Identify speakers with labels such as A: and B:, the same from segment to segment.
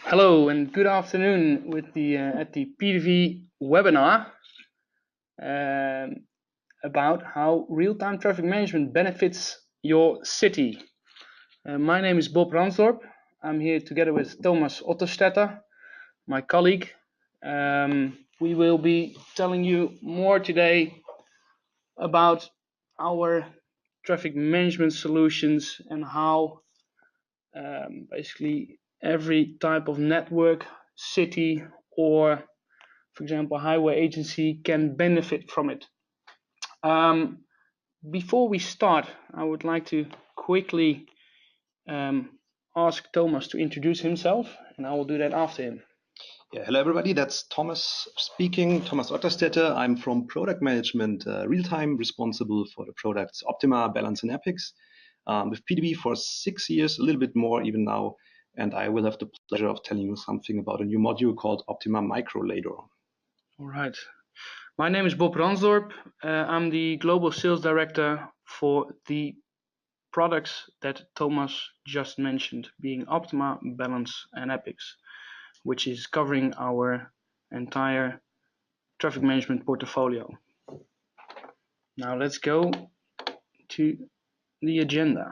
A: Hello and good afternoon with the at the PTV webinar um, about how real-time traffic management benefits your city. My name is Bob Ransdorp. I'm here together with Thomas Otterstetter, my colleague. We will be telling you more today about our traffic management solutions and how basically every type of network, city, or for example, highway agency can benefit from it. Before we start, I would like to quickly ask Thomas to introduce himself, and I will do that after him.
B: Yeah, hello everybody, that's Thomas speaking, Thomas Otterstetter. I'm from product management, Realtime, responsible for the products Optima, Balance and Epics. With PTV for 6 years, a little bit more even now, and I will have the pleasure of telling you something about a new module called Optima Micro later on.
A: All right. My name is Bob Ransdorp. I'm the Global Sales Director for the products that Thomas just mentioned, being Optima, Balance and Epics, which is covering our entire traffic management portfolio. Now let's go to the agenda.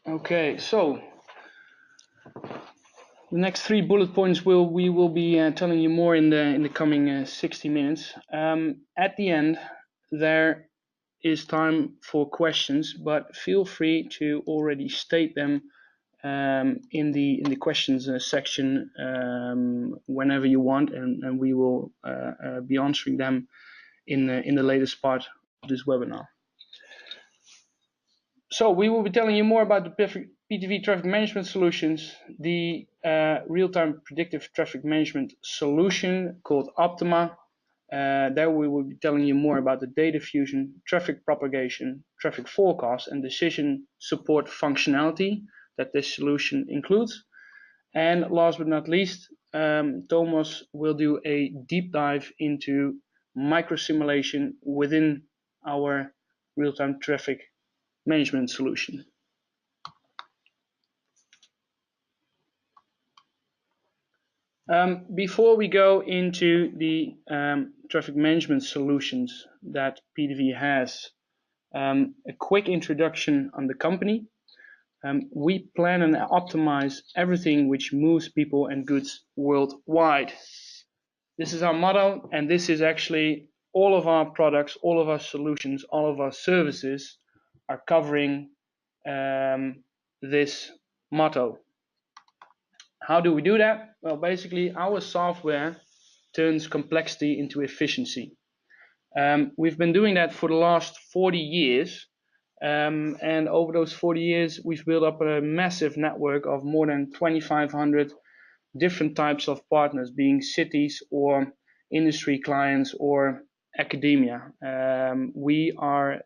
A: Okay, so the next 3 bullet points we will be telling you more in the coming 60 minutes. At the end, there is time for questions, but feel free to already state them in the questions section whenever you want, and we will be answering them in the latest part of this webinar. So we will be telling you more about the PTV traffic management solutions, the real-time predictive traffic management solution called Optima. There we will be telling you more about the data fusion, traffic propagation, traffic forecast, and decision support functionality that this solution includes. And last but not least, Thomas will do a deep dive into micro simulation within our real-time traffic management solution. Before we go into the traffic management solutions that PTV has, a quick introduction on the company. We plan and optimize everything which moves people and goods worldwide. This is our motto, and this is actually all of our products, all of our solutions, all of our services are covering this motto. How do we do that? Well, basically, our software turns complexity into efficiency. We've been doing that for the last 40 years. And over those 40 years, we've built up a massive network of more than 2,500 different types of partners, being cities or industry clients or academia. We are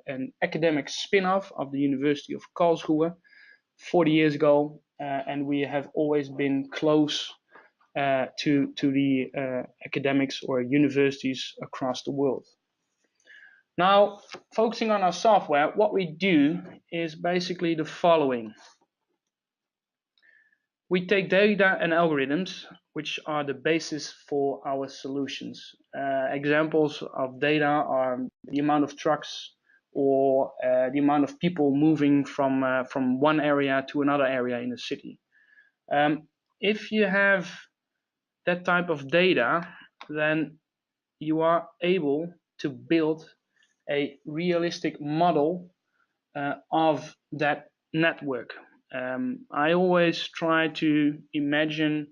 A: an academic spin-off of the University of Karlsruhe 40 years ago, and we have always been close to the academics or universities across the world. Now, focusing on our software, what we do is basically the following. We take data and algorithms, which are the basis for our solutions. Examples of data are the amount of trucks or the amount of people moving from one area to another area in a city. If you have that type of data, then you are able to build a realistic model of that network. I always try to imagine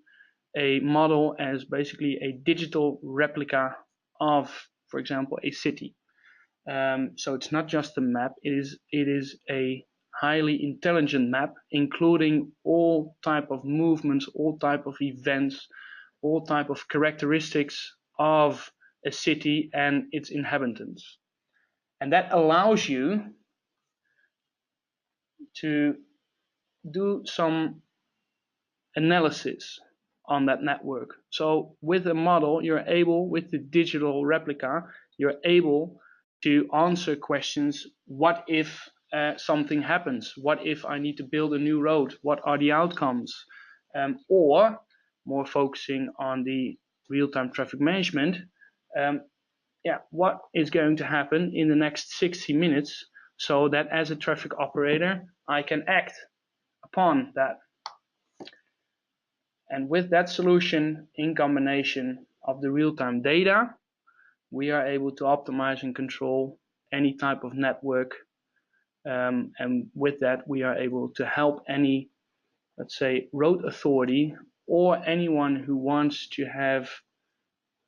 A: a model as basically a digital replica of, for example, a city. So it's not just a map, it is a highly intelligent map, including all type of movements, all type of events, all type of characteristics of a city and its inhabitants. And that allows you to do some analysis on that network. So with a model, you're able, with the digital replica, you're able to answer questions. What if something happens? What if I need to build a new road? What are the outcomes? Or more focusing on the real-time traffic management, what is going to happen in the next 60 minutes so that as a traffic operator, I can act upon that. And with that solution, in combination of the real-time data, we are able to optimize and control any type of network. And with that, we are able to help any, let's say, road authority or anyone who wants to have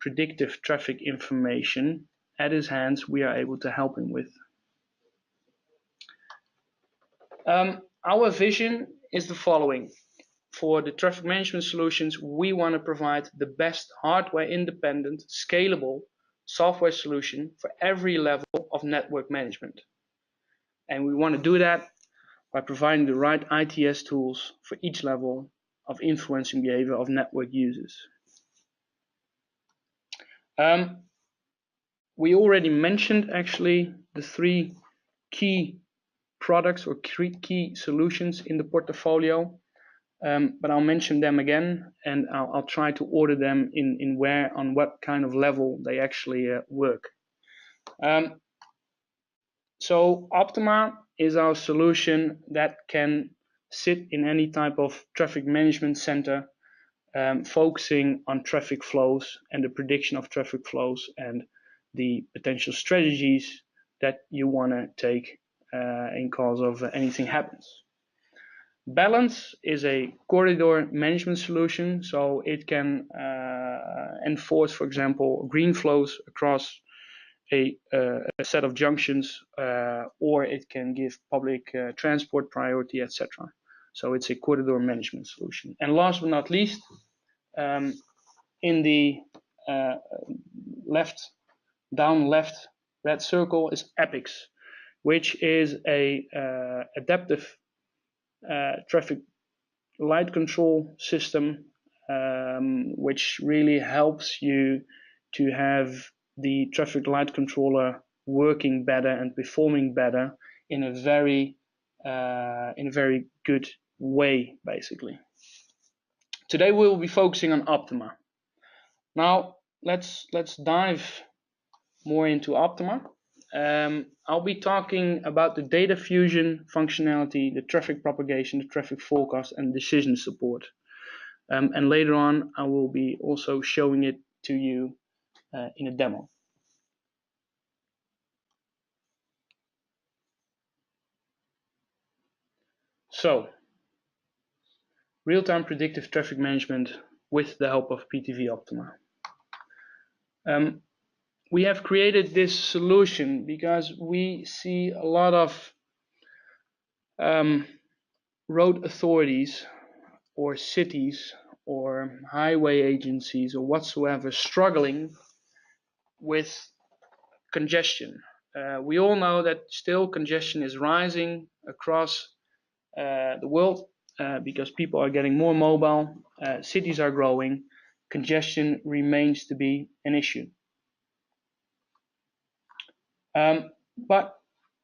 A: predictive traffic information at his hands, we are able to help him with. Our vision is the following. For the traffic management solutions, we want to provide the best hardware-independent, scalable software solution for every level of network management. And we want to do that by providing the right ITS tools for each level of influencing behavior of network users. We already mentioned actually the three key products or key solutions in the portfolio. But I'll mention them again, and I'll try to order them in where, on what kind of level they actually work. So Optima is our solution that can sit in any type of traffic management center, focusing on traffic flows and the prediction of traffic flows and the potential strategies that you want to take in case of anything happens. Balance is a corridor management solution, so it can enforce, for example, green flows across a set of junctions, or it can give public transport priority, etc. So it's a corridor management solution. And last but not least, in the down left red circle is Epics, which is a adaptive traffic light control system, which really helps you to have the traffic light controller working better and performing better in a very good way, basically. Today we will be focusing on Optima. Now let's dive more into Optima. I'll be talking about the data fusion functionality, the traffic propagation, the traffic forecast, and decision support. And later on, I will be also showing it to you in a demo. So, real-time predictive traffic management with the help of PTV Optima. We have created this solution because we see a lot of road authorities or cities or highway agencies or whatsoever struggling with congestion. We all know that still congestion is rising across the world because people are getting more mobile, cities are growing, congestion remains to be an issue. But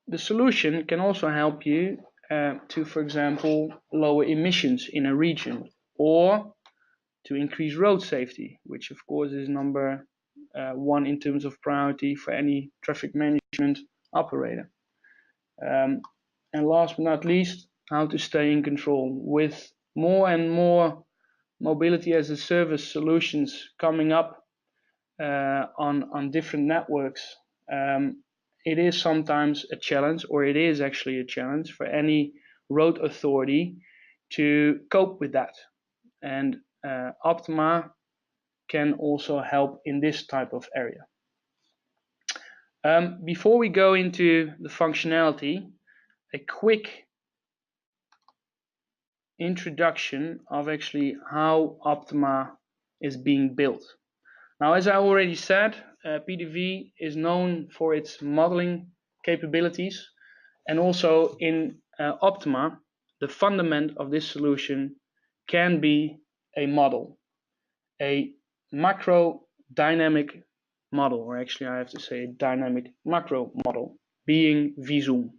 A: the solution can also help you to, for example, lower emissions in a region or to increase road safety, which of course is number one in terms of priority for any traffic management operator. And last but not least, how to stay in control. With more and more mobility as a service solutions coming up on different networks, it is sometimes a challenge, or it is actually a challenge for any road authority to cope with that. And Optima can also help in this type of area. Before we go into the functionality, a quick introduction of actually how Optima is being built. Now, as I already said, PTV is known for its modeling capabilities, and also in Optima, the fundament of this solution can be a model, a macro dynamic model, or actually I have to say dynamic macro model, being vSoom.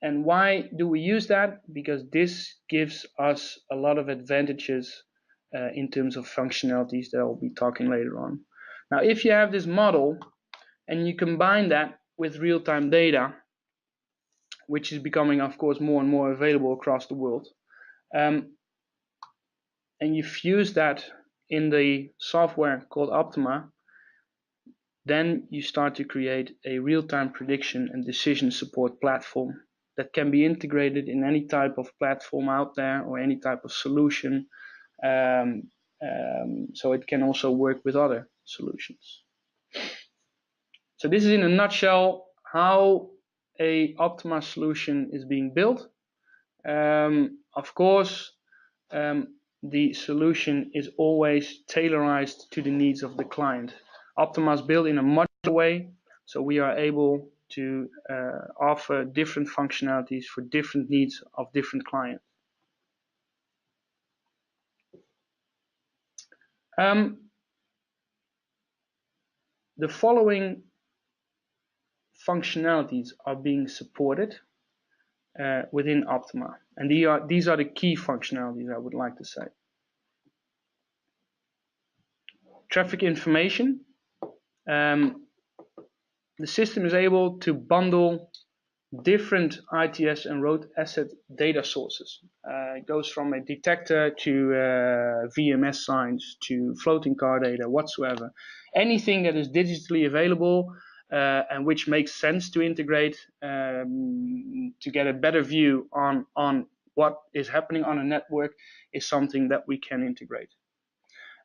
A: And why do we use that? Because this gives us a lot of advantages in terms of functionalities that I'll be talking later on. Now, if you have this model and you combine that with real-time data, which is becoming, of course, more and more available across the world, and you fuse that in the software called Optima, then you start to create a real-time prediction and decision support platform that can be integrated in any type of platform out there or any type of solution. So it can also work with other solutions. So this is in a nutshell how a Optima solution is being built. Of course, the solution is always tailored to the needs of the client. Optima is built in a modular way, so we are able to offer different functionalities for different needs of different clients. The following functionalities are being supported within Optima, and these are the key functionalities I would like to say. Traffic information. The system is able to bundle different ITS and road asset data sources. It goes from a detector to VMS signs to floating car data whatsoever. Anything that is digitally available and which makes sense to integrate to get a better view on what is happening on a network is something that we can integrate.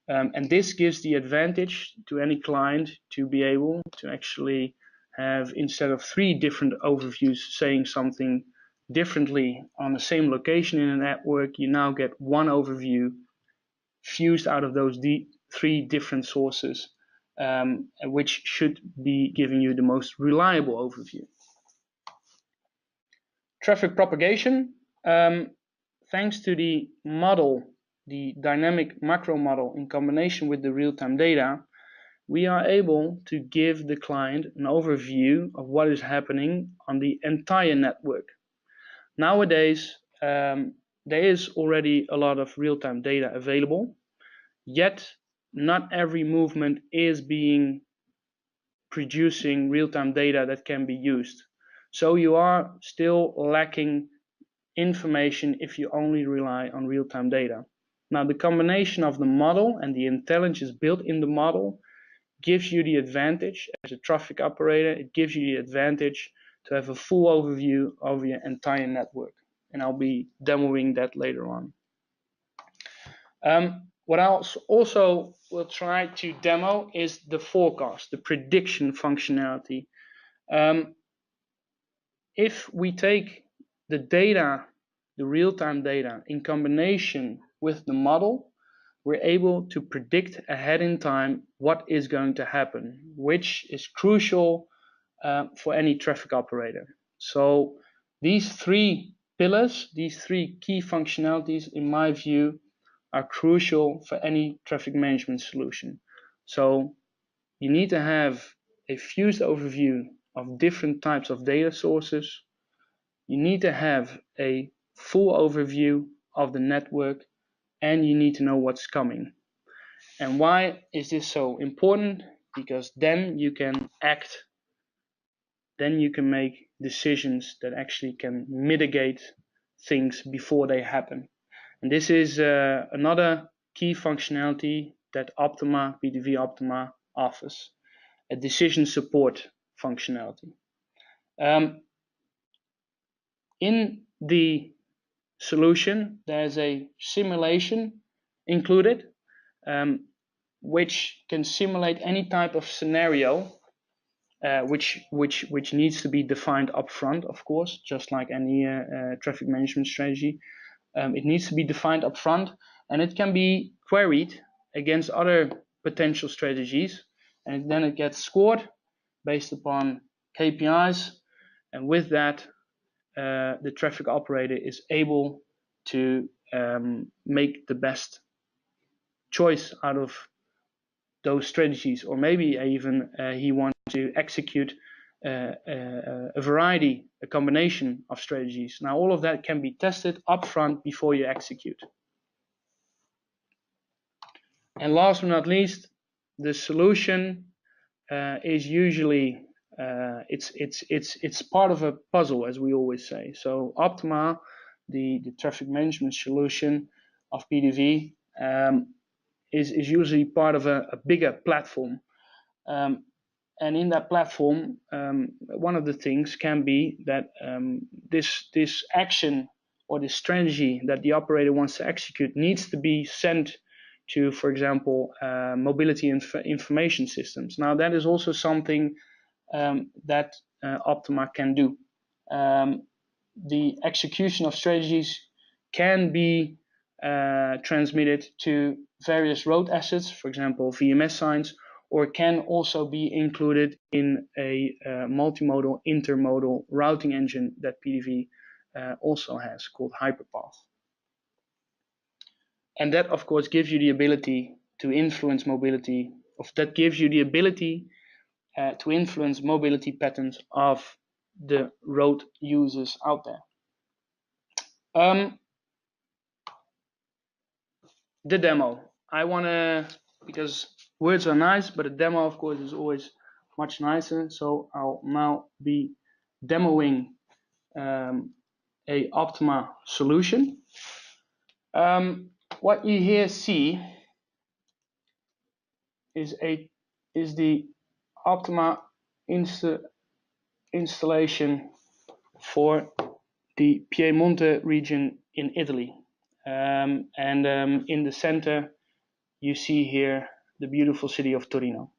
A: And this gives the advantage to any client to be able to actually have, instead of 3 different overviews saying something differently on the same location in a network, you now get one overview fused out of those 3 different sources, which should be giving you the most reliable overview. Traffic propagation. Thanks to the model, the dynamic macro model, in combination with the real-time data, we are able to give the client an overview of what is happening on the entire network. Nowadays, there is already a lot of real-time data available, yet not every movement is producing real-time data that can be used. So you are still lacking information if you only rely on real-time data. Now, the combination of the model and the intelligence built in the model gives you the advantage as a traffic operator. It gives you the advantage to have a full overview of your entire network, and I'll be demoing that later on. What I also will try to demo is the forecast, the prediction functionality. If we take the data, the real-time data, in combination with the model, we're able to predict ahead in time what is going to happen, which is crucial for any traffic operator. So these 3 pillars, these 3 key functionalities, in my view, are crucial for any traffic management solution. So you need to have a fused overview of different types of data sources. You need to have a full overview of the network, and you need to know what's coming. And why is this so important? Because then you can act, then you can make decisions that actually can mitigate things before they happen. And this is another key functionality that Optima, PTV Optima, offers, a decision support functionality. In the solution, there's a simulation included, which can simulate any type of scenario, which needs to be defined upfront, of course, just like any traffic management strategy. It needs to be defined upfront, and it can be queried against other potential strategies, and then it gets scored based upon KPIs, and with that, the traffic operator is able to make the best choice out of those strategies, or maybe even he wants to execute a variety, a combination of strategies. Now all of that can be tested upfront before you execute. And last but not least, the solution is usually it's part of a puzzle, as we always say. So Optima, the traffic management solution of PTV, is usually part of a bigger platform. And in that platform, one of the things can be that this action or this strategy that the operator wants to execute needs to be sent to, for example, mobility information systems. Now that is also something that Optima can do. The execution of strategies can be transmitted to various road assets, for example, VMS signs, or can also be included in a multimodal, intermodal routing engine that PTV also has, called Hyperpath. And that, of course, gives you the ability to influence mobility, that gives you the ability to influence mobility patterns of the road users out there. The demo. I want to, because words are nice, but a demo, of course, is always much nicer. So I'll now be demoing a Optima solution. What you here see is the Optima installation for the Piemonte region in Italy. In the center, you see here the beautiful city of Torino.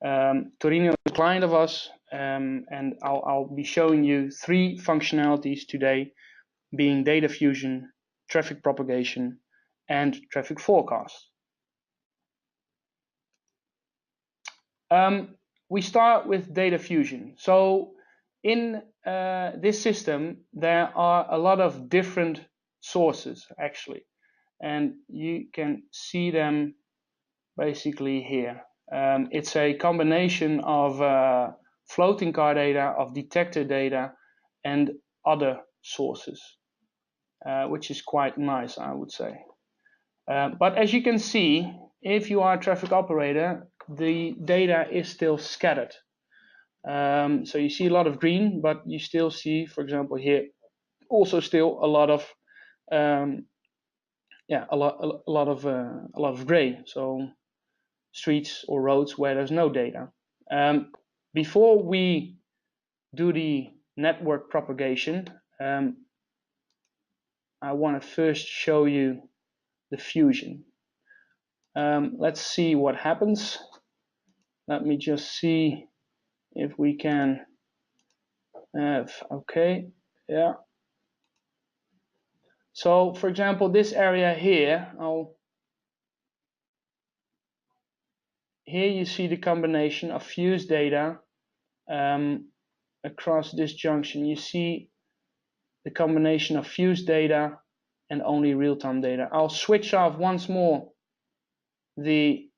A: Torino is a client of us, and I'll be showing you 3 functionalities today, being data fusion, traffic propagation, and traffic forecast. We start with data fusion. So in this system, there are a lot of different sources, actually, and you can see them basically here. It's a combination of floating car data, of detector data, and other sources, which is quite nice, I would say. But as you can see, if you are a traffic operator, the data is still scattered. So you see a lot of green, but you still see, for example, here also still a lot of a lot of gray. So streets or roads where there's no data. Before we do the network propagation, I want to first show you the fusion. Let's see what happens. Let me just see if we can have, okay, yeah. So for example, this area here, here you see the combination of fused data across this junction. You see the combination of fused data and only real-time data. I'll switch off once more the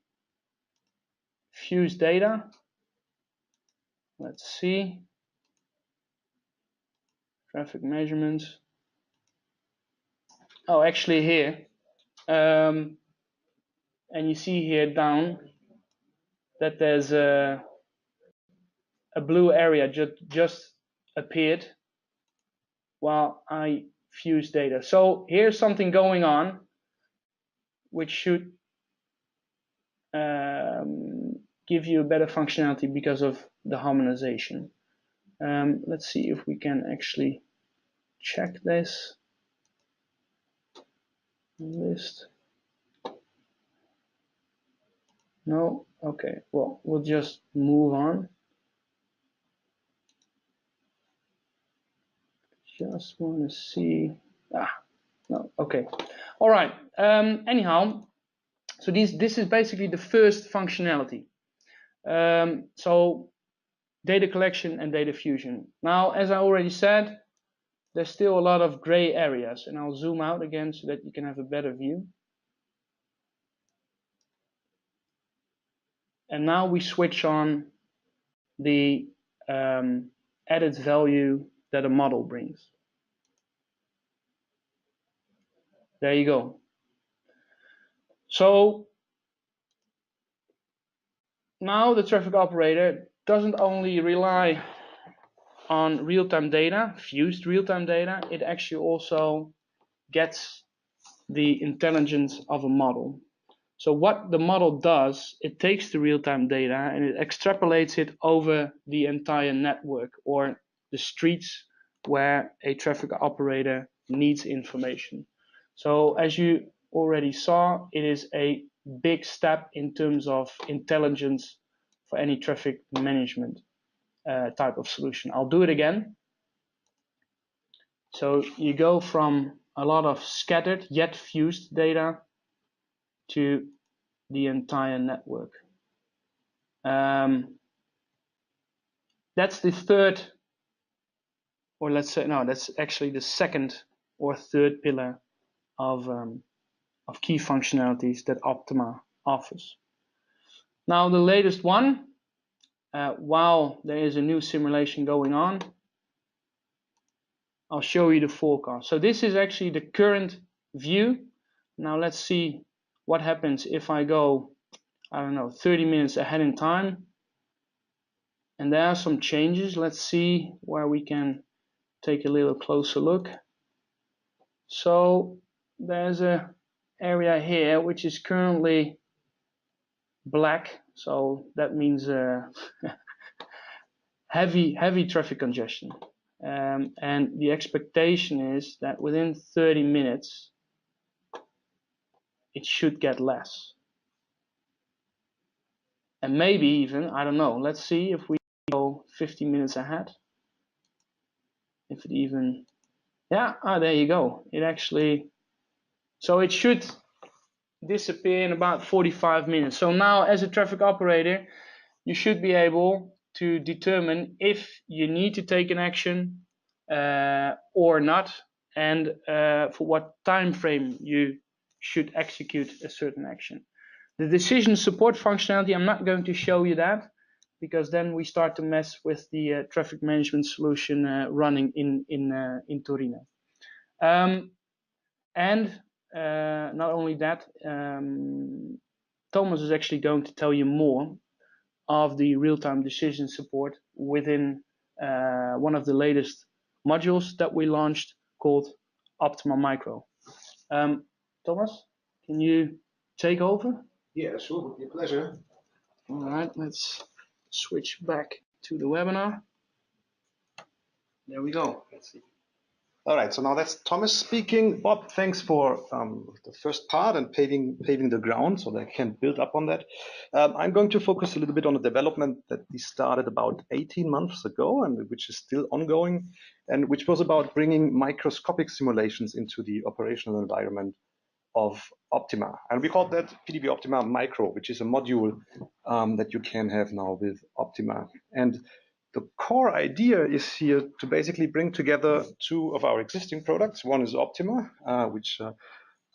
A: fused data. Let's see. Traffic measurements. Oh, actually here. And you see here down that there's a blue area just appeared while I fuse data. So here's something going on which should give you a better functionality because of the harmonization. Let's see if we can actually check this list. No? Okay, well, we'll just move on. Just want to see. No, okay. All right. Anyhow, so this is basically the first functionality. So data collection and data fusion. Now, as I already said, there's still a lot of gray areas, and I'll zoom out again so that you can have a better view. And now we switch on the added value that a model brings. There you go. So now the traffic operator doesn't only rely on real-time data, fused real-time data, it actually also gets the intelligence of a model. So what the model does, it takes the real-time data and it extrapolates it over the entire network or the streets where a traffic operator needs information. So as you already saw, it is a big step in terms of intelligence for any traffic management type of solution. I'll do it again. So you go from a lot of scattered yet fused data to the entire network. That's the third, or let's say, no, that's actually the second or third pillar of key functionalities that Optima offers. Now, the latest one, while there is a new simulation going on, I'll show you the forecast. So this is actually the current view. Now let's see what happens if I go, I don't know, 30 minutes ahead in time. And there are some changes. Let's see where we can take a little closer look. So there's a area here which is currently black. So that means heavy traffic congestion. And the expectation is that within 30 minutes, it should get less. And maybe even, I don't know, let's see if we go 15 minutes ahead. If it even, yeah, there you go. It actually, so it should disappear in about 45 minutes. So now as a traffic operator, you should be able to determine if you need to take an action or not, and for what time frame you should execute a certain action. The decision support functionality, I'm not going to show you that, because then we start to mess with the traffic management solution running in Torino. And not only that, Thomas is actually going to tell you more of the real-time decision support within one of the latest modules that we launched called Optima Micro. Thomas, can you take over?
B: Yeah, sure, would be a pleasure.
A: All right, let's switch back to the webinar. There we go.
B: Let's see. All right, so now that's Thomas speaking. Bob, thanks for the first part and paving the ground so that I can build up on that. I'm going to focus a little bit on a development that we started about 18 months ago and which is still ongoing, and which was about bringing microscopic simulations into the operational environment of Optima. And we called that PTV Optima Micro, which is a module that you can have now with Optima. And the core idea is here to basically bring together two of our existing products. One is Optima, which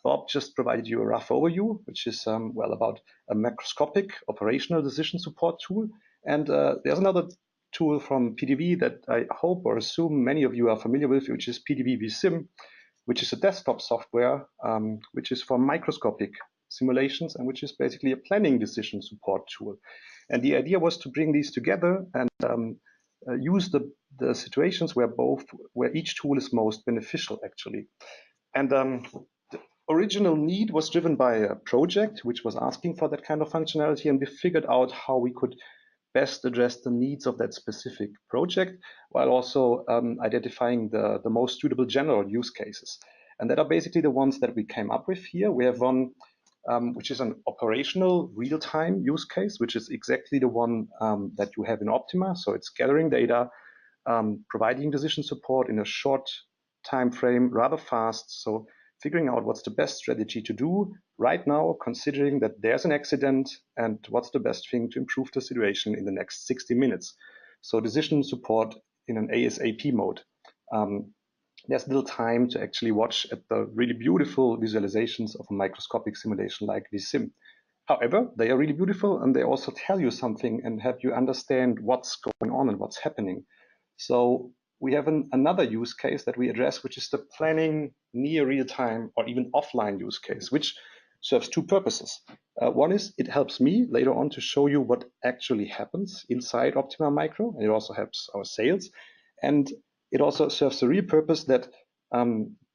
B: Bob just provided you a rough overview, which is well about a macroscopic operational decision support tool. And there's another tool from PTV that I hope or assume many of you are familiar with, which is PTV Sim, which is a desktop software which is for microscopic simulations and which is basically a planning decision support tool. And the idea was to bring these together and use the situations where each tool is most beneficial, actually. And the original need was driven by a project which was asking for that kind of functionality, and we figured out how we could best address the needs of that specific project while also identifying the most suitable general use cases. And that are basically the ones that we came up with here. We have one which is an operational real-time use case, which is exactly the one that you have in Optima. So it's gathering data, providing decision support in a short time frame, rather fast. So figuring out what's the best strategy to do right now, considering that there's an accident, and what's the best thing to improve the situation in the next 60 minutes. So decision support in an ASAP mode. There's little time to actually watch at the really beautiful visualizations of a microscopic simulation like vSim. However, they are really beautiful, and they also tell you something and help you understand what's going on and what's happening. So we have another use case that we address, which is the planning near real-time or even offline use case, which serves two purposes. One is it helps me later on to show you what actually happens inside Optima Micro, and it also helps our sales. And it also serves the real purpose that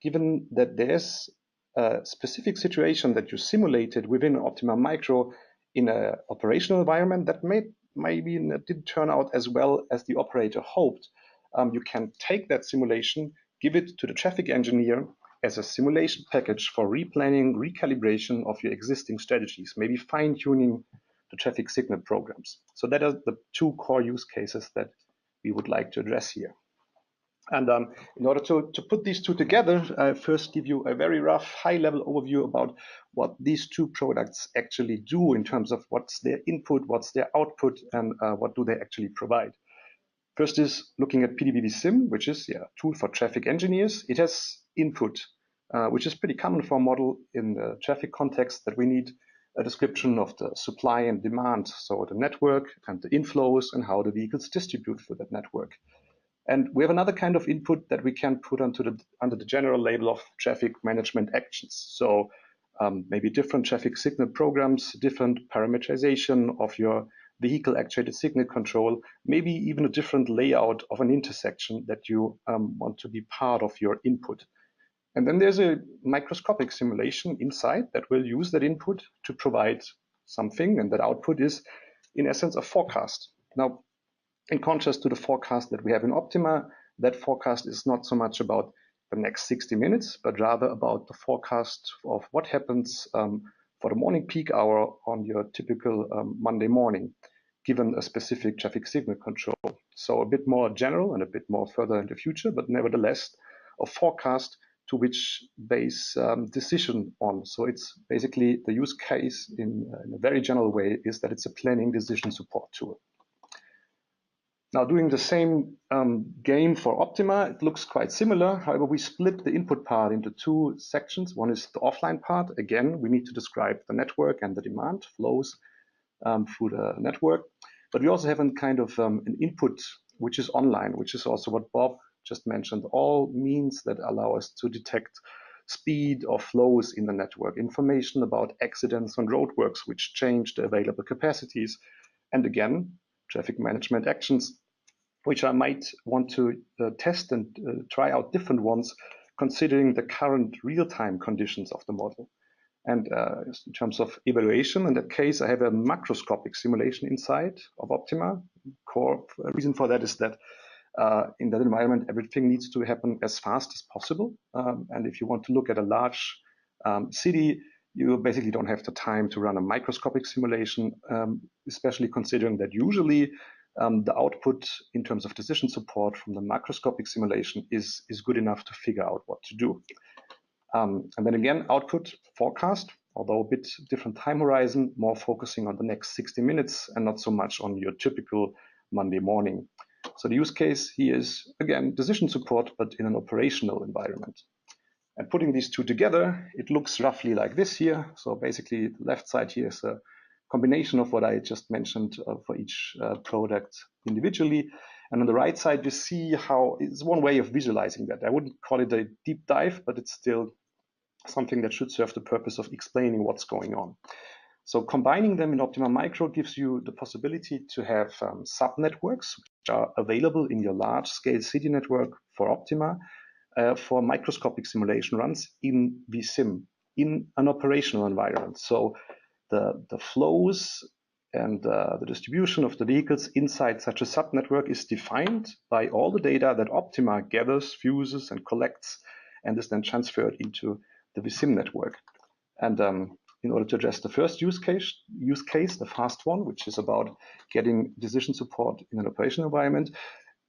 B: given that there's a specific situation that you simulated within Optima Micro in an operational environment that maybe didn't turn out as well as the operator hoped, you can take that simulation, give it to the traffic engineer as a simulation package for replanning, recalibration of your existing strategies, maybe fine-tuning the traffic signal programs. So that are the two core use cases that we would like to address here. And in order to put these two together, I first give you a very rough high-level overview about what these two products actually do in terms of what's their input, what's their output, and what do they actually provide. First is looking at PTV Sim, which is a tool for traffic engineers. It has input, which is pretty common for a model in the traffic context, that we need a description of the supply and demand, so the network and the inflows and how the vehicles distribute through that network. And we have another kind of input that we can put under the general label of traffic management actions. So maybe different traffic signal programs, different parameterization of your vehicle actuated signal control, maybe even a different layout of an intersection that you want to be part of your input. And then there's a microscopic simulation inside that will use that input to provide something, and that output is, in essence, a forecast. Now, in contrast to the forecast that we have in Optima, that forecast is not so much about the next 60 minutes, but rather about the forecast of what happens for the morning peak hour on your typical Monday morning, given a specific traffic signal control. So a bit more general and a bit more further in the future, but nevertheless a forecast to which base decision on. So it's basically the use case in a very general way is that it's a planning decision support tool. Now, doing the same game for Optima, it looks quite similar. However, we split the input part into two sections. One is the offline part. Again, we need to describe the network and the demand flows through the network. But we also have a kind of an input, which is online, which is also what Bob just mentioned, all means that allow us to detect speed or flows in the network, information about accidents on roadworks, which change the available capacities. And again, traffic management actions, which I might want to test and try out different ones, considering the current real-time conditions of the model. And in terms of evaluation, in that case, I have a macroscopic simulation inside of Optima. Core reason for that is that in that environment, everything needs to happen as fast as possible. And if you want to look at a large city, you basically don't have the time to run a microscopic simulation, especially considering that usually the output in terms of decision support from the macroscopic simulation is good enough to figure out what to do. And then again, output forecast, although a bit different time horizon, more focusing on the next 60 minutes and not so much on your typical Monday morning. So the use case here is, again, decision support, but in an operational environment. And putting these two together, it looks roughly like this here. So basically, the left side here is a combination of what I just mentioned for each product individually. And on the right side, you see how it's one way of visualizing that. I wouldn't call it a deep dive, but it's still something that should serve the purpose of explaining what's going on. So combining them in Optima Micro gives you the possibility to have sub-networks which are available in your large-scale city network for Optima for microscopic simulation runs in vSim, in an operational environment. So the flows and the distribution of the vehicles inside such a subnetwork is defined by all the data that Optima gathers, fuses, and collects, and is then transferred into the vSim network. And in order to address the first use case, the fast one, which is about getting decision support in an operational environment,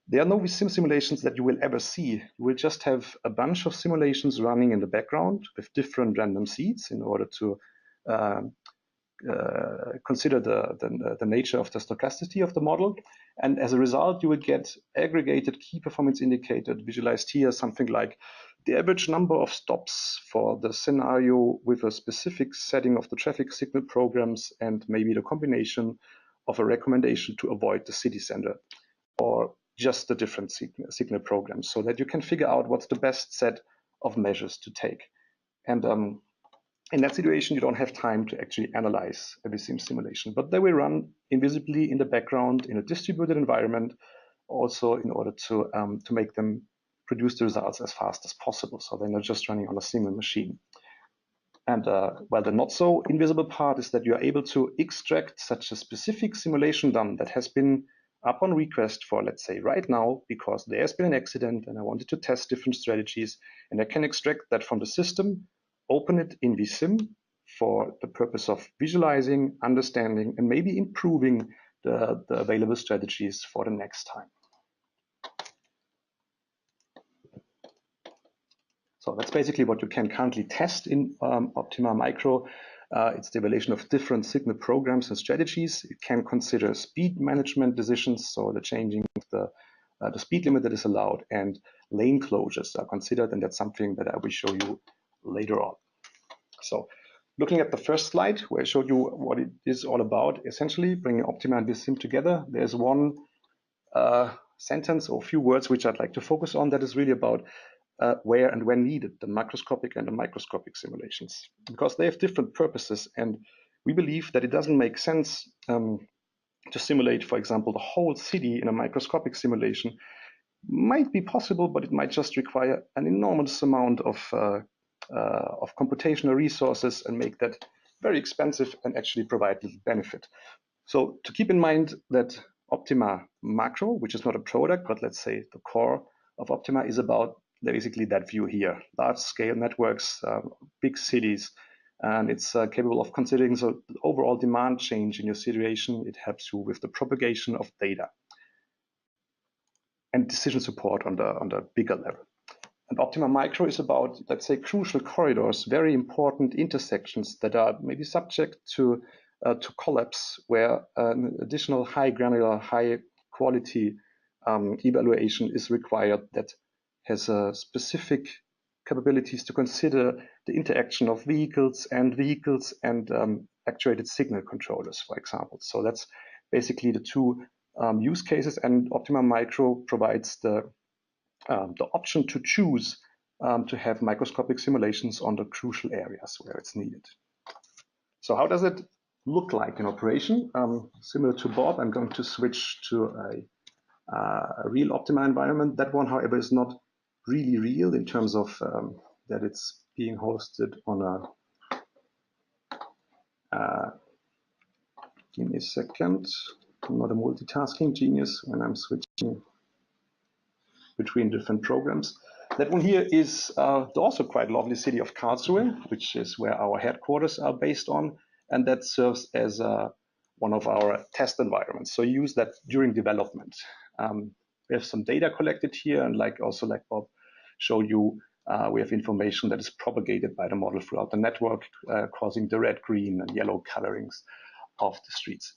B: there are no vSim simulations that you will ever see. You will just have a bunch of simulations running in the background with different random seeds in order to consider the nature of the stochasticity of the model. And as a result, you will get aggregated key performance indicator visualized here, something like the average number of stops for the scenario with a specific setting of the traffic signal programs, and maybe the combination of a recommendation to avoid the city center, or just the different signal programs, so that you can figure out what's the best set of measures to take. And in that situation, you don't have time to actually analyze a sim simulation, but they will run invisibly in the background in a distributed environment, also in order to make them produce the results as fast as possible, so they're not just running on a single machine. And well, the not so invisible part is that you are able to extract such a specific simulation done that has been up on request for, let's say, right now, because there has been an accident and I wanted to test different strategies, and I can extract that from the system, open it in vSim for the purpose of visualizing, understanding, and maybe improving the available strategies for the next time. So that's basically what you can currently test in Optima Micro. It's the evaluation of different signal programs and strategies. It can consider speed management decisions, so the changing of the speed limit that is allowed, and lane closures are considered, and that's something that I will show you later on. So looking at the first slide, where I showed you what it is all about, essentially bringing Optima and vSim together, there's one sentence or a few words which I'd like to focus on that is really about where and when needed, the macroscopic and the microscopic simulations, because they have different purposes. And we believe that it doesn't make sense to simulate, for example, the whole city in a microscopic simulation. Might be possible, but it might just require an enormous amount of computational resources and make that very expensive and actually provide little benefit. So to keep in mind that Optima Macro, which is not a product, but let's say the core of Optima, is about basically that view here, large scale networks, big cities, and it's capable of considering the overall demand change in your situation. It helps you with the propagation of data and decision support on the bigger level. And Optima Micro is about, let's say, crucial corridors, very important intersections that are maybe subject to collapse, where an additional high granular, high quality evaluation is required that has specific capabilities to consider the interaction of vehicles and actuated signal controllers, for example. So that's basically the two use cases, and Optima Micro provides the option to choose to have microscopic simulations on the crucial areas where it's needed. So how does it look like in operation? Similar to Bob, I'm going to switch to a real Optima environment. That one, however, is not really real in terms of that it's being hosted on a give me a second. I'm not a multitasking genius when I'm switching between different programs. That one here is the also quite lovely city of Karlsruhe, which is where our headquarters are based on, and that serves as one of our test environments. So use that during development. We have some data collected here, and like Bob showed you, we have information that is propagated by the model throughout the network, causing the red, green, and yellow colorings of the streets.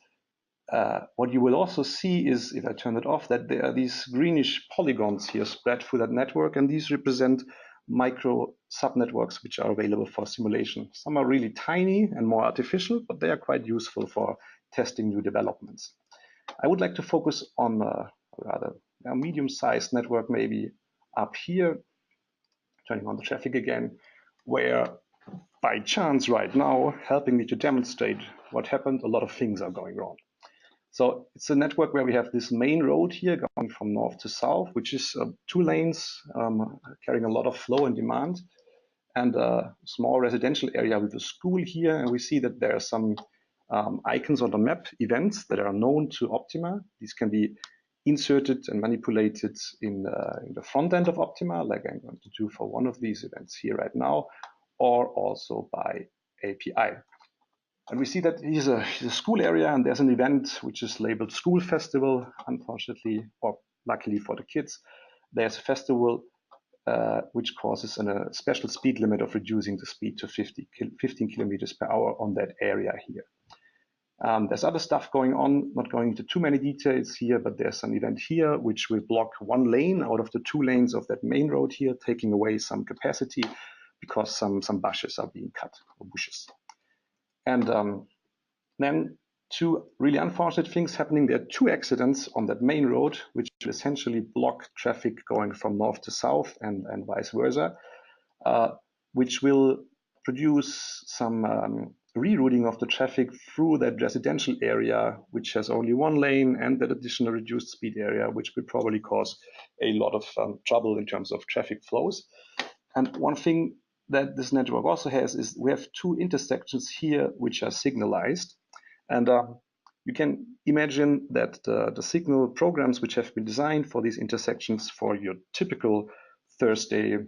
B: What you will also see is, if I turn it off, that there are these greenish polygons here spread through that network, and these represent micro subnetworks which are available for simulation. Some are really tiny and more artificial, but they are quite useful for testing new developments. I would like to focus on a rather medium-sized network, maybe up here, turning on the traffic again, where by chance right now, helping me to demonstrate what happened, a lot of things are going wrong. So it's a network where we have this main road here going from north to south, which is 2 lanes carrying a lot of flow and demand, and a small residential area with a school here. And we see that there are some icons on the map, events that are known to Optima. These can be inserted and manipulated in the front end of Optima, like I'm going to do for one of these events here right now, or also by API. And we see that here's a school area, and there's an event which is labeled School Festival. Unfortunately, or luckily for the kids, there's a festival which causes a special speed limit of reducing the speed to 15 kilometers per hour on that area here. There's other stuff going on, not going into too many details here, but there's an event here which will block one lane out of the 2 lanes of that main road here, taking away some capacity because some bushes are being cut, or bushes. And then 2 really unfortunate things happening. There are 2 accidents on that main road, which essentially block traffic going from north to south and vice versa, which will produce some rerouting of the traffic through that residential area, which has only 1 lane, and that additional reduced speed area, which will probably cause a lot of trouble in terms of traffic flows. And one thing that this network also has is we have 2 intersections here which are signalized. And you can imagine that the signal programs which have been designed for these intersections for your typical Thursday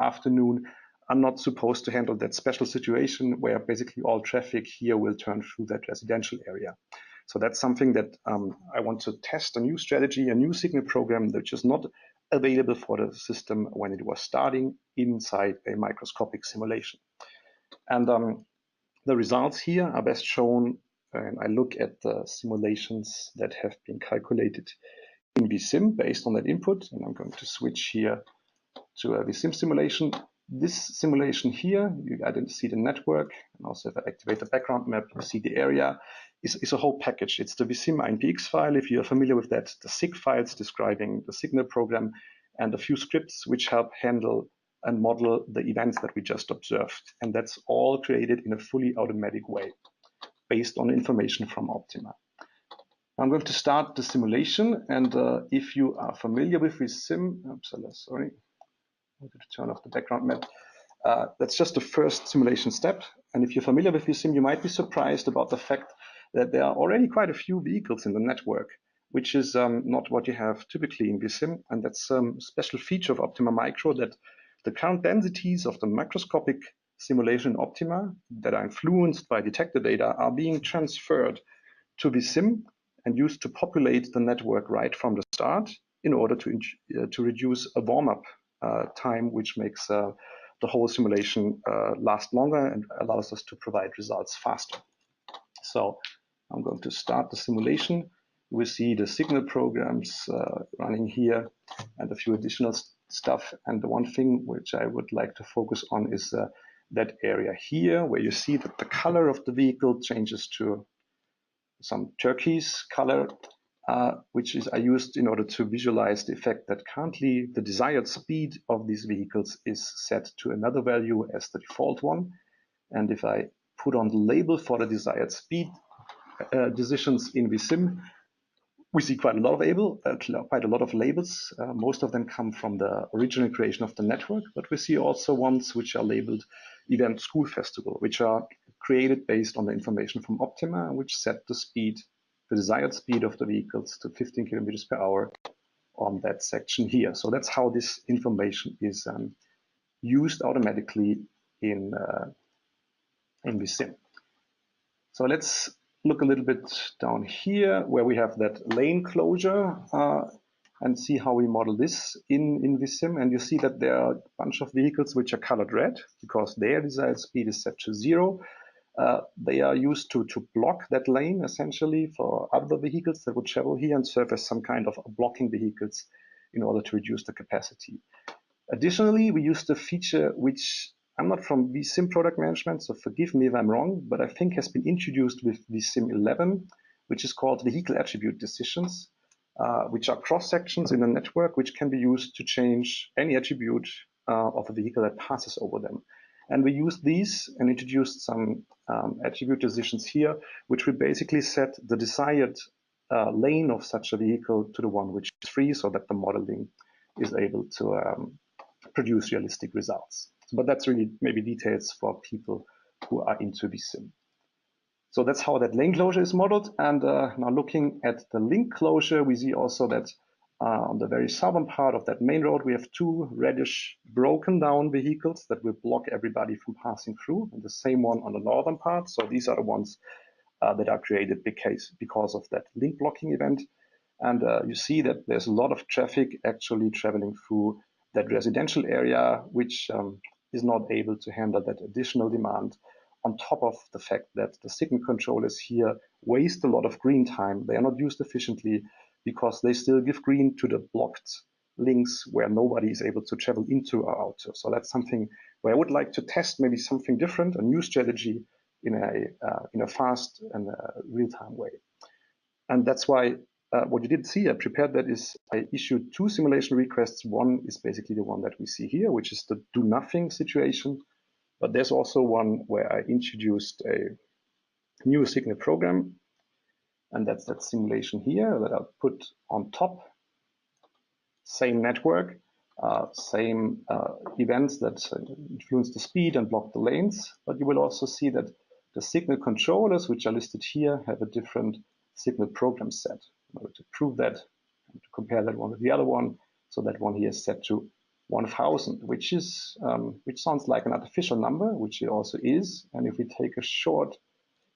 B: afternoon are not supposed to handle that special situation where basically all traffic here will turn through that residential area. So that's something that I want to test, a new strategy, a new signal program which is not available for the system when it was starting inside a microscopic simulation. And the results here are best shown when I look at the simulations that have been calculated in vSim based on that input. And I'm going to switch here to a vSim simulation. This simulation here, you see the network, and also if I activate the background map, you see the area, is a whole package. It's the vSim INPX file, if you're familiar with that, the SIG files describing the signal program, and a few scripts which help handle and model the events that we just observed. And that's all created in a fully automatic way, based on information from Optima. I'm going to start the simulation, and if you are familiar with vSim, sorry, I wanted to turn off the background map. That's just the first simulation step. And if you're familiar with vSim, you might be surprised about the fact that there are already quite a few vehicles in the network, which is not what you have typically in vSim. And that's a special feature of Optima Micro, that the current densities of the macroscopic simulation in Optima that are influenced by detector data are being transferred to vSim and used to populate the network right from the start in order to reduce a warm-up time, which makes the whole simulation last longer and allows us to provide results faster. So I'm going to start the simulation. We see the signal programs running here and a few additional stuff. And the one thing which I would like to focus on is that area here, where you see that the color of the vehicle changes to some turquoise color, which are used in order to visualize the effect that currently the desired speed of these vehicles is set to another value as the default one. And if I put on the label for the desired speed decisions in vSim, we see quite a lot of labels. Most of them come from the original creation of the network, but we see also ones which are labeled Event School Festival, which are created based on the information from Optima, which set the speed, the desired speed of the vehicles to 15 kilometers per hour on that section here. So that's how this information is used automatically in vSim. So let's look a little bit down here where we have that lane closure and see how we model this in vSim. And you see that there are a bunch of vehicles which are colored red because their desired speed is set to 0. They are used to block that lane essentially for other vehicles that would travel here and serve as some kind of blocking vehicles in order to reduce the capacity. Additionally, we used a feature which I'm not from vSim product management, so forgive me if I'm wrong, but I think has been introduced with vSim 11, which is called vehicle attribute decisions, which are cross sections in a network which can be used to change any attribute of a vehicle that passes over them. And we used these and introduced some attribute decisions here, which will basically set the desired lane of such a vehicle to the one which is free, so that the modeling is able to produce realistic results. But that's really maybe details for people who are into vSim. So that's how that lane closure is modeled. And now looking at the link closure, we see also that on the very southern part of that main road, we have 2 reddish broken down vehicles that will block everybody from passing through, and the same one on the northern part. So these are the ones that are created because of that link blocking event. And you see that there's a lot of traffic actually traveling through that residential area, which is not able to handle that additional demand on top of the fact that the signal controllers here waste a lot of green time. They are not used efficiently because they still give green to the blocked links where nobody is able to travel into or out. So that's something where I would like to test maybe something different, a new strategy in a fast and real-time way. And that's why what you did see, I prepared that is I issued 2 simulation requests. One is basically the one that we see here, which is the do nothing situation. But there's also one where I introduced a new signal program. And that's that simulation here that I'll put on top. Same network, same events that influence the speed and block the lanes. But you will also see that the signal controllers, which are listed here, have a different signal program set. In order to prove that, and to compare that one with the other one, so that one here is set to 1000, which sounds like an artificial number, which it also is. And if we take a short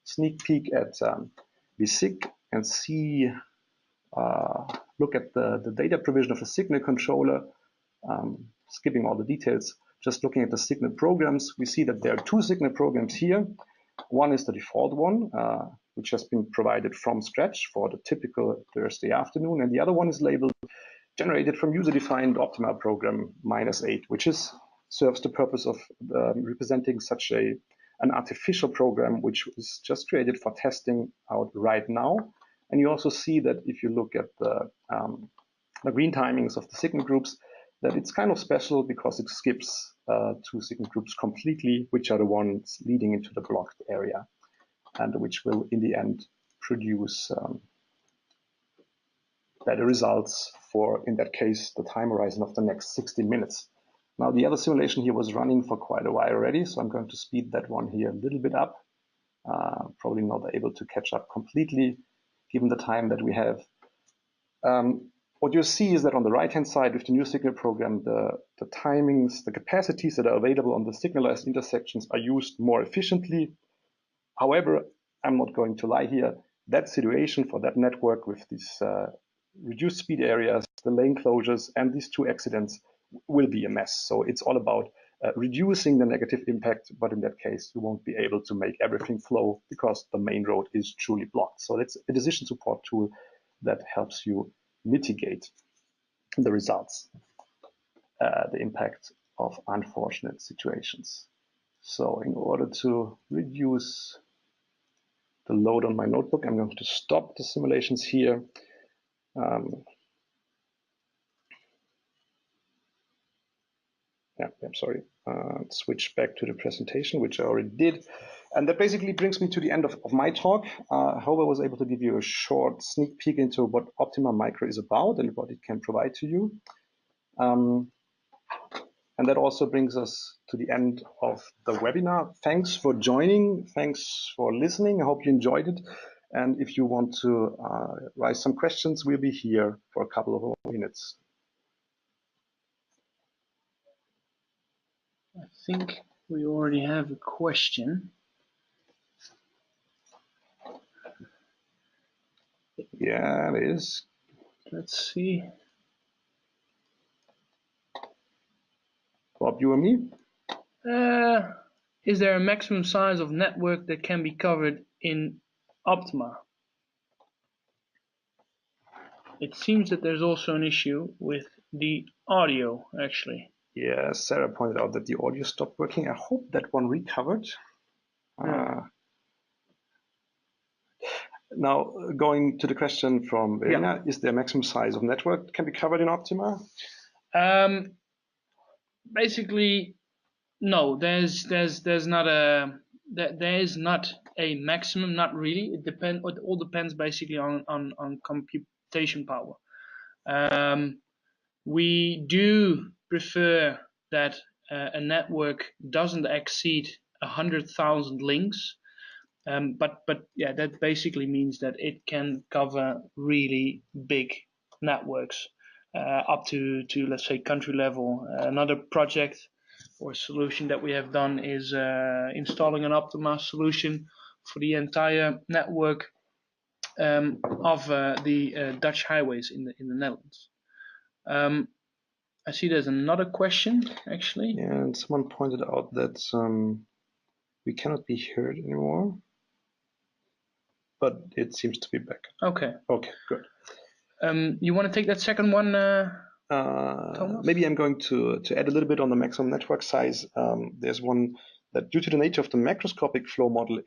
B: sneak peek at VSIG and see, look at the data provision of a signal controller, skipping all the details, just looking at the signal programs, we see that there are 2 signal programs here. One is the default one, which has been provided from scratch for the typical Thursday afternoon, and the other one is labeled generated from user-defined Optima program -8, which serves the purpose of representing such an artificial program, which is just created for testing out right now. And you also see that if you look at the green timings of the signal groups, that it's kind of special because it skips 2 signal groups completely, which are the ones leading into the blocked area, and which will in the end produce better results for, in that case, the time horizon of the next 60 minutes. Now, the other simulation here was running for quite a while already, so I'm going to speed that one here a little bit up. Probably not able to catch up completely, given the time that we have. What you see is that on the right-hand side with the new signal program, the timings, the capacities that are available on the signalized intersections are used more efficiently. However, I'm not going to lie here, that situation for that network with these reduced speed areas, the lane closures, and these 2 accidents will be a mess. So it's all about reducing the negative impact, but in that case, you won't be able to make everything flow because the main road is truly blocked. So it's a decision support tool that helps you mitigate the results, the impact of unfortunate situations. So in order to reduce the load on my notebook, I'm going to stop the simulations here. I'm sorry, switch back to the presentation, which I already did. And that basically brings me to the end of my talk. I hope I was able to give you a short sneak peek into what Optima Micro is about and what it can provide to you. And that also brings us to the end of the webinar. Thanks for joining. Thanks for listening. I hope you enjoyed it. And if you want to raise some questions, we'll be here for a couple of more minutes.
A: I think we already have a question.
B: Yeah, it is.
A: Let's see.
B: Bob, you and me?
A: Is there a maximum size of network that can be covered in Optima? It seems that there's also an issue with the audio, actually.
B: Yeah, Sarah pointed out that the audio stopped working. I hope that one recovered.
A: Yeah.
B: Now, going to the question from Verena, is there a maximum size of network that can be covered in Optima?
A: Basically, no. There's not a there is not a maximum. Not really. It all depends basically on computation power. We do prefer that a network doesn't exceed 100,000 links. But yeah, that basically means that it can cover really big networks up to let's say country level. Another project or solution that we have done is installing an Optima solution for the entire network of the Dutch highways in the Netherlands. I see there's another question actually.
B: And someone pointed out that We cannot be heard anymore, but it seems to be back.
A: Okay.
B: Okay, good.
A: You want to take that second one, Thomas?
B: Maybe I'm going to add a little bit on the maximum network size. There's one that due to the nature of the macroscopic flow model,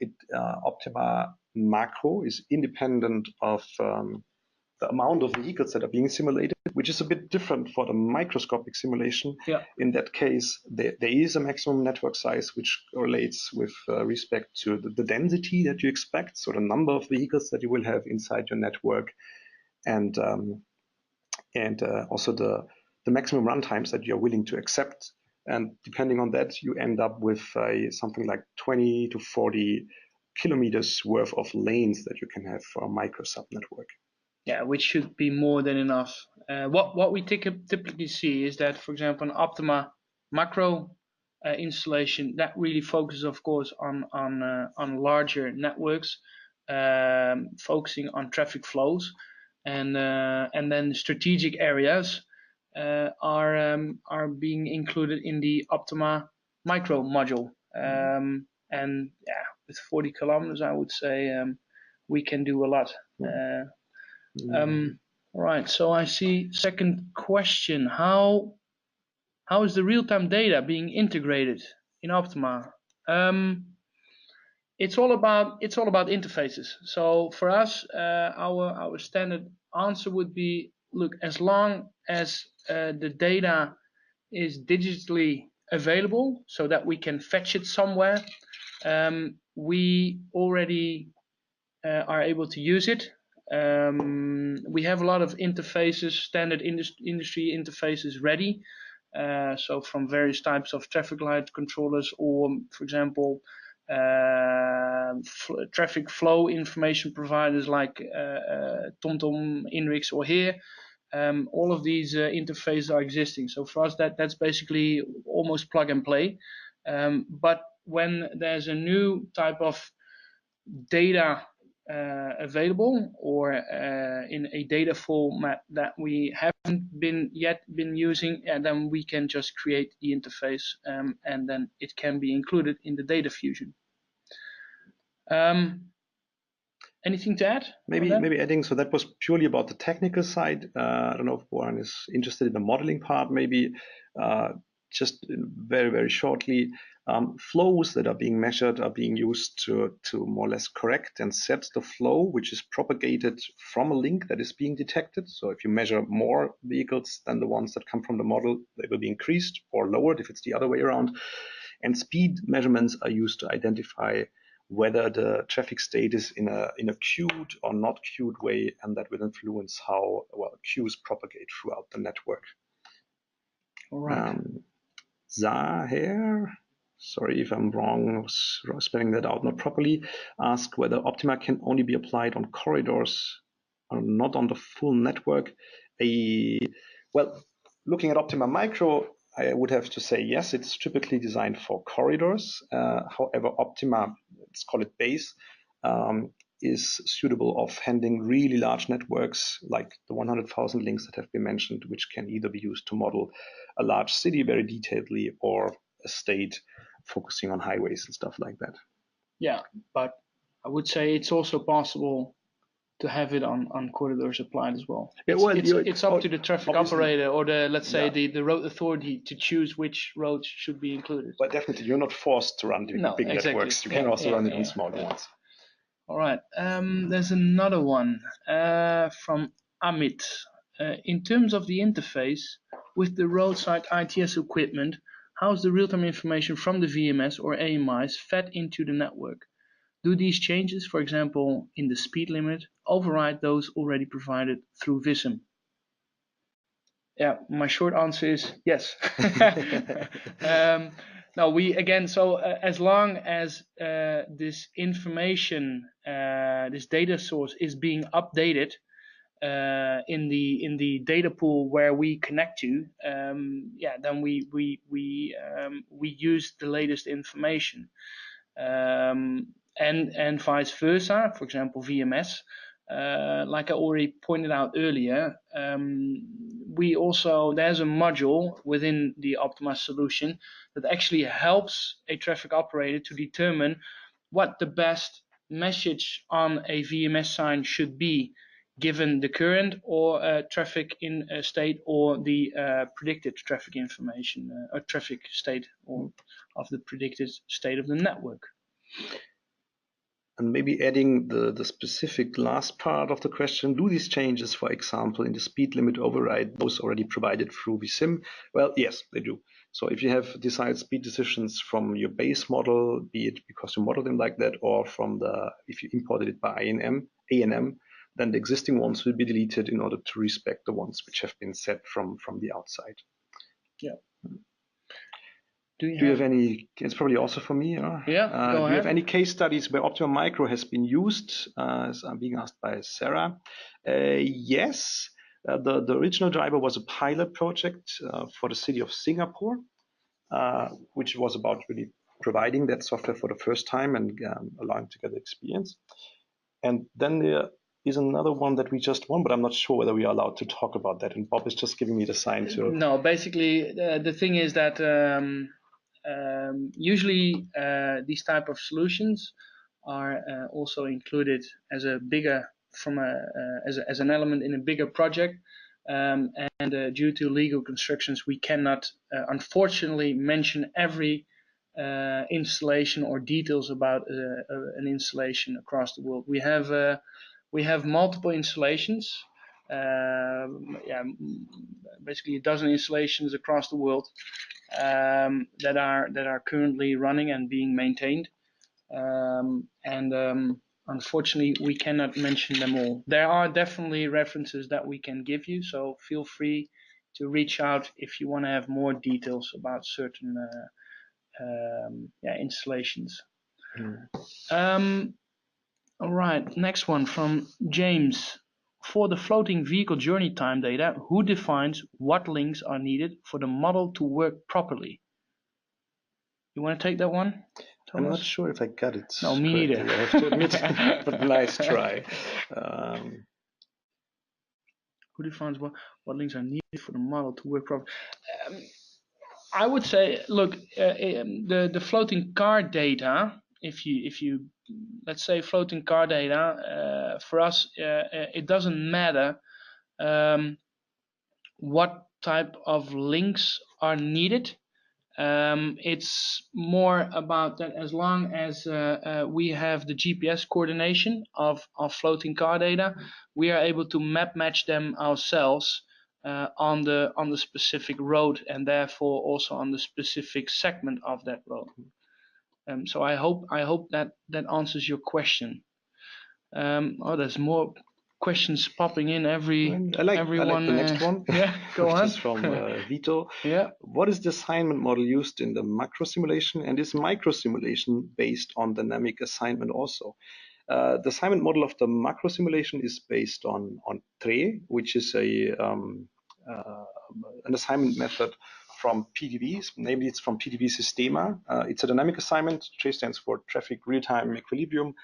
B: Optima macro is independent of the amount of vehicles that are being simulated, which is a bit different for the microscopic simulation.
A: Yeah.
B: In that case, there is a maximum network size which relates with respect to the density that you expect, so the number of vehicles that you will have inside your network, and also the maximum runtimes that you're willing to accept. And depending on that, you end up with something like 20 to 40 kilometers worth of lanes that you can have for a micro subnetwork.
A: Yeah, which should be more than enough. What we typically see is that, for example, an Optima macro installation that really focuses, of course, on larger networks, focusing on traffic flows, and then strategic areas are being included in the Optima micro module. And yeah, with 40 kilometers, I would say we can do a lot. All right, so I see second question. How is the real-time data being integrated in Optima? It's all about interfaces. So for us, our standard answer would be, look, as long as the data is digitally available so that we can fetch it somewhere, we already are able to use it. We have a lot of interfaces, standard industry interfaces ready. So from various types of traffic light controllers, or for example, traffic flow information providers like TomTom, Inrix, or Here. All of these interfaces are existing. So for us, that's basically almost plug and play. But when there's a new type of data available, or in a data format that we haven't been using, and then we can just create the interface, and then it can be included in the data fusion. Anything to add?
B: Maybe adding, so that was purely about the technical side. I don't know if Warren is interested in the modeling part, maybe. Just very, very shortly, flows that are being measured are being used to more or less correct and set the flow, which is propagated from a link that is being detected. So if you measure more vehicles than the ones that come from the model, they will be increased or lowered if it's the other way around. And speed measurements are used to identify whether the traffic state is in a queued or not queued way, and that will influence how well queues propagate throughout the network.
A: All right.
B: Zahir, sorry if I'm wrong, spelling that out not properly, asked whether Optima can only be applied on corridors or not on the full network. Well, looking at Optima Micro, I would have to say yes, it's typically designed for corridors. However, Optima, let's call it base, is suitable of handling really large networks like the 100,000 links that have been mentioned, which can either be used to model a large city very detailedly or a state focusing on highways and stuff like that.
A: Yeah, but I would say it's also possible to have it on corridors applied as well.
B: Yeah, well,
A: it's up to the traffic operator, or let's say the road authority, to choose which roads should be included.
B: But definitely, you're not forced to run big networks. You can also run it on smaller ones.
A: All right. There's another one from Amit. In terms of the interface with the roadside ITS equipment, how is the real-time information from the VMS or AMIs fed into the network? Do these changes, for example, in the speed limit, override those already provided through VISM? Yeah, my short answer is yes. Now as long as this information, this data source is being updated in the data pool where we connect to, then we use the latest information. And vice versa, for example, VMS. Like I already pointed out earlier, there's a module within the Optima solution that actually helps a traffic operator to determine what the best message on a VMS sign should be, given the current or traffic in state or the predicted traffic information or traffic state or of the predicted state of the network.
B: And maybe adding the specific last part of the question, do these changes, for example, in the speed limit override those already provided through vSim? Well, yes, they do. So if you have desired speed decisions from your base model, be it because you modeled them like that, or if you imported it by A&M, then the existing ones will be deleted in order to respect the ones which have been set from the outside.
A: Yeah.
B: Do you have any? It's probably also for me.
A: Yeah, go
B: ahead. Do you have any case studies where Optima Micro has been used? As I'm being asked by Sarah. Yes, the original driver was a pilot project for the city of Singapore, which was about really providing that software for the first time and allowing to get the experience. And then there is another one that we just won, but I'm not sure whether we are allowed to talk about that. And Bob is just giving me the sign to.
A: No, basically the thing is that usually these type of solutions are also included as a bigger as an element in a bigger project, and due to legal constructions we cannot unfortunately mention every installation or details about an installation across the world. We have multiple installations, basically a dozen installations across the world that are currently running and being maintained, and unfortunately we cannot mention them all. There are definitely references that we can give you, so feel free to reach out if you want to have more details about certain installations. All right, next one from James. For the floating vehicle journey time data, who defines what links are needed for the model to work properly? You want to take that one, Thomas?
B: I'm not sure if I got it.
A: No, me neither.
B: I have to admit, but nice try.
A: Who defines what links are needed for the model to work properly? I would say, look, the floating car data. If you let's say floating car data, for us it doesn't matter what type of links are needed. It's more about that as long as we have the GPS coordination of floating car data, we are able to map match them ourselves on the specific road, and therefore also on the specific segment of that road. So I hope that answers your question. There's more questions popping in everyone.
B: I like the next one.
A: Yeah, go on.
B: Which is from Vito.
A: Yeah.
B: What is the assignment model used in the macro simulation, and is micro simulation based on dynamic assignment also? The assignment model of the macro simulation is based on TRE, which is an assignment method from PTV. Namely, it's from PTV Sistema. It's a dynamic assignment. TRE stands for Traffic Real-Time Equilibrium,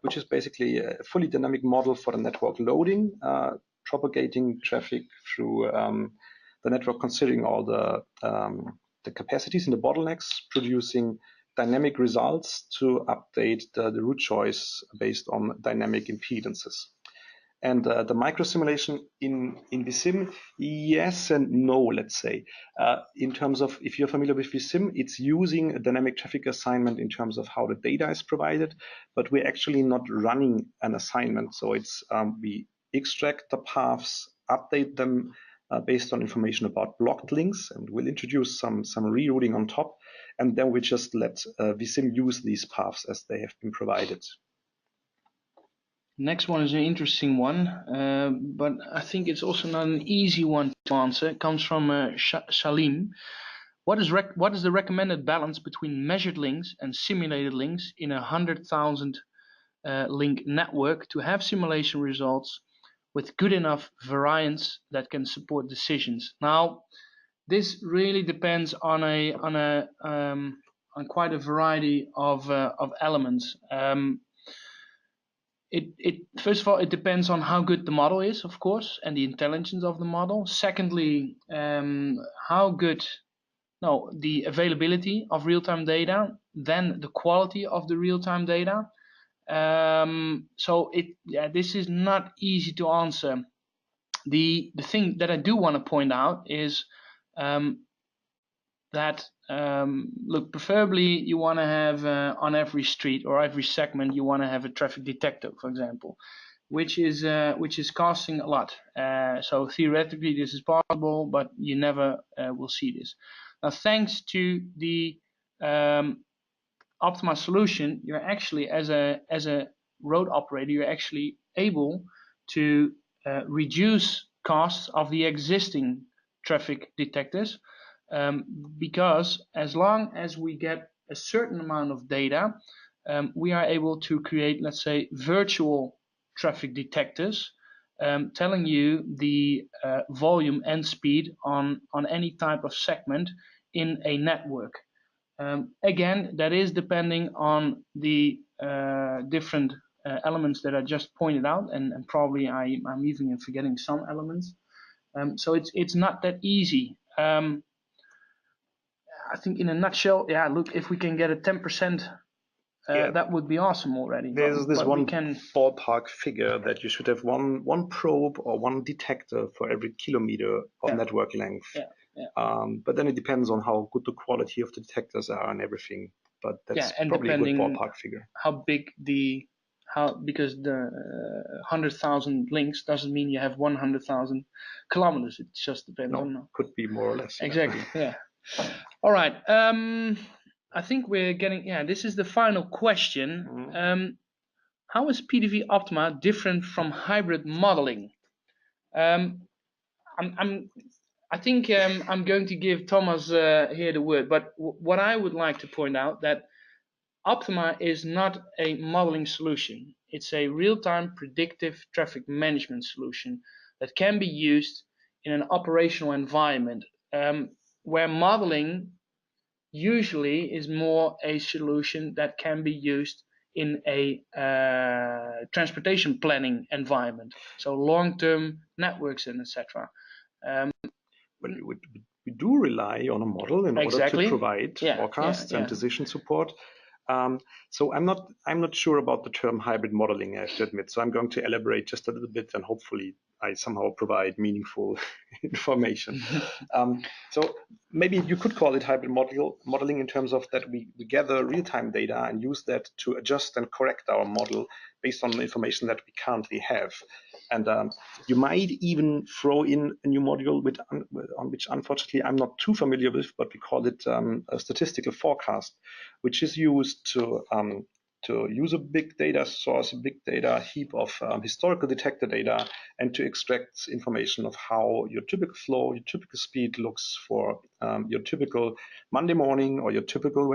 B: which is basically a fully dynamic model for the network loading, propagating traffic through the network, considering all the capacities and the bottlenecks, producing dynamic results to update the route choice based on dynamic impedances. And the micro simulation in vSim, yes and no, let's say. In terms of, if you're familiar with vSim, it's using a dynamic traffic assignment in terms of how the data is provided, but we're actually not running an assignment. So it's we extract the paths, update them based on information about blocked links, and we'll introduce some rerouting on top, and then we just let vSim use these paths as they have been provided.
A: Next one is an interesting one, but I think it's also not an easy one to answer. It comes from Shalim. What is the recommended balance between measured links and simulated links in a 100,000 link network to have simulation results with good enough variance that can support decisions? Now, this really depends on quite a variety of elements. first of all, it depends on how good the model is, of course, and the intelligence of the model. Secondly, how good, no, the availability of real-time data, then the quality of the real-time data. So this is not easy to answer. The thing that I do want to point out is that look, preferably you want to have on every street or every segment you want to have a traffic detector, for example, which is costing a lot. So theoretically this is possible, but you never will see this. Now, thanks to the Optima solution, you're actually, as a road operator, you're actually able to reduce costs of the existing traffic detectors, because as long as we get a certain amount of data, we are able to create, let's say, virtual traffic detectors, telling you the volume and speed on any type of segment in a network. Again, that is depending on the different elements that I just pointed out, and probably I'm even forgetting some elements. So it's not that easy. I think in a nutshell, yeah, look, if we can get a 10%, that would be awesome already.
B: There's this one ballpark figure that you should have one probe or one detector for every kilometer of network length. But then it depends on how good the quality of the detectors are and everything. But that's probably a good ballpark figure.
A: How big because the 100,000 links doesn't mean you have 100,000 kilometers. It just depends on.
B: Could be more or less.
A: Exactly. Yeah. All right. I think we're getting. Yeah. This is the final question. How is PTV Optima different from hybrid modeling? I think I'm going to give Thomas here the word, but what I would like to point out that Optima is not a modeling solution. It's a real-time predictive traffic management solution that can be used in an operational environment, where modeling usually is more a solution that can be used in a transportation planning environment, so long-term networks and etc.
B: But we do rely on a model in order to provide forecasts and decision support. So I'm not sure about the term hybrid modeling, I have to admit. So I'm going to elaborate just a little bit, and hopefully I somehow provide meaningful information. So maybe you could call it hybrid modeling in terms of that we gather real-time data and use that to adjust and correct our model based on the information that we currently have. And you might even throw in a new module on which unfortunately I'm not too familiar with, but we call it a statistical forecast, which is used to use a big data source, a big data heap of historical detector data, and to extract information of how your typical flow, your typical speed looks for your typical Monday morning or your typical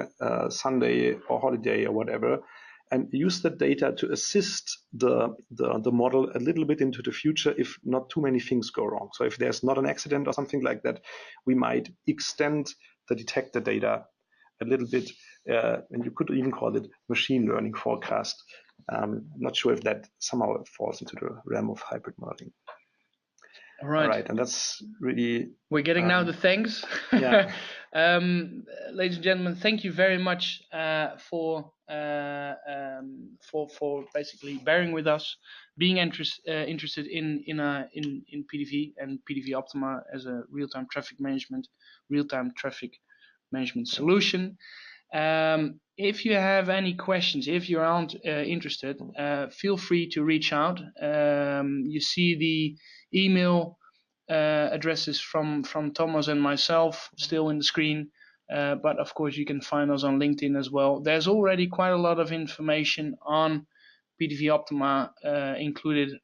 B: Sunday or holiday or whatever, and use that data to assist the model a little bit into the future if not too many things go wrong. So if there's not an accident or something like that, we might extend the detector data a little bit, and you could even call it machine learning forecast. I'm not sure if that somehow falls into the realm of hybrid modeling. All right, and that's really.
A: We're getting now the thanks.
B: Yeah.
A: Ladies and gentlemen, thank you very much for basically bearing with us, being interested in PTV and PTV Optima as a real-time traffic management solution. If you have any questions, if you aren't interested, feel free to reach out. You see the email addresses from Thomas and myself still in the screen, but of course you can find us on LinkedIn as well. There's already quite a lot of information on PTV Optima included,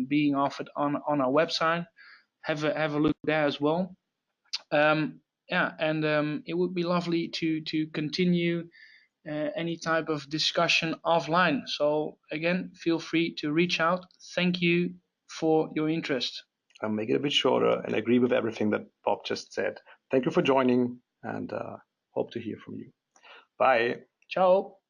A: being offered on our website. Have a look there as well. It would be lovely to continue any type of discussion offline. So again, feel free to reach out. Thank you for your interest.
B: I'll make it a bit shorter and agree with everything that Bob just said. Thank you for joining, and hope to hear from you. Bye.
A: Ciao.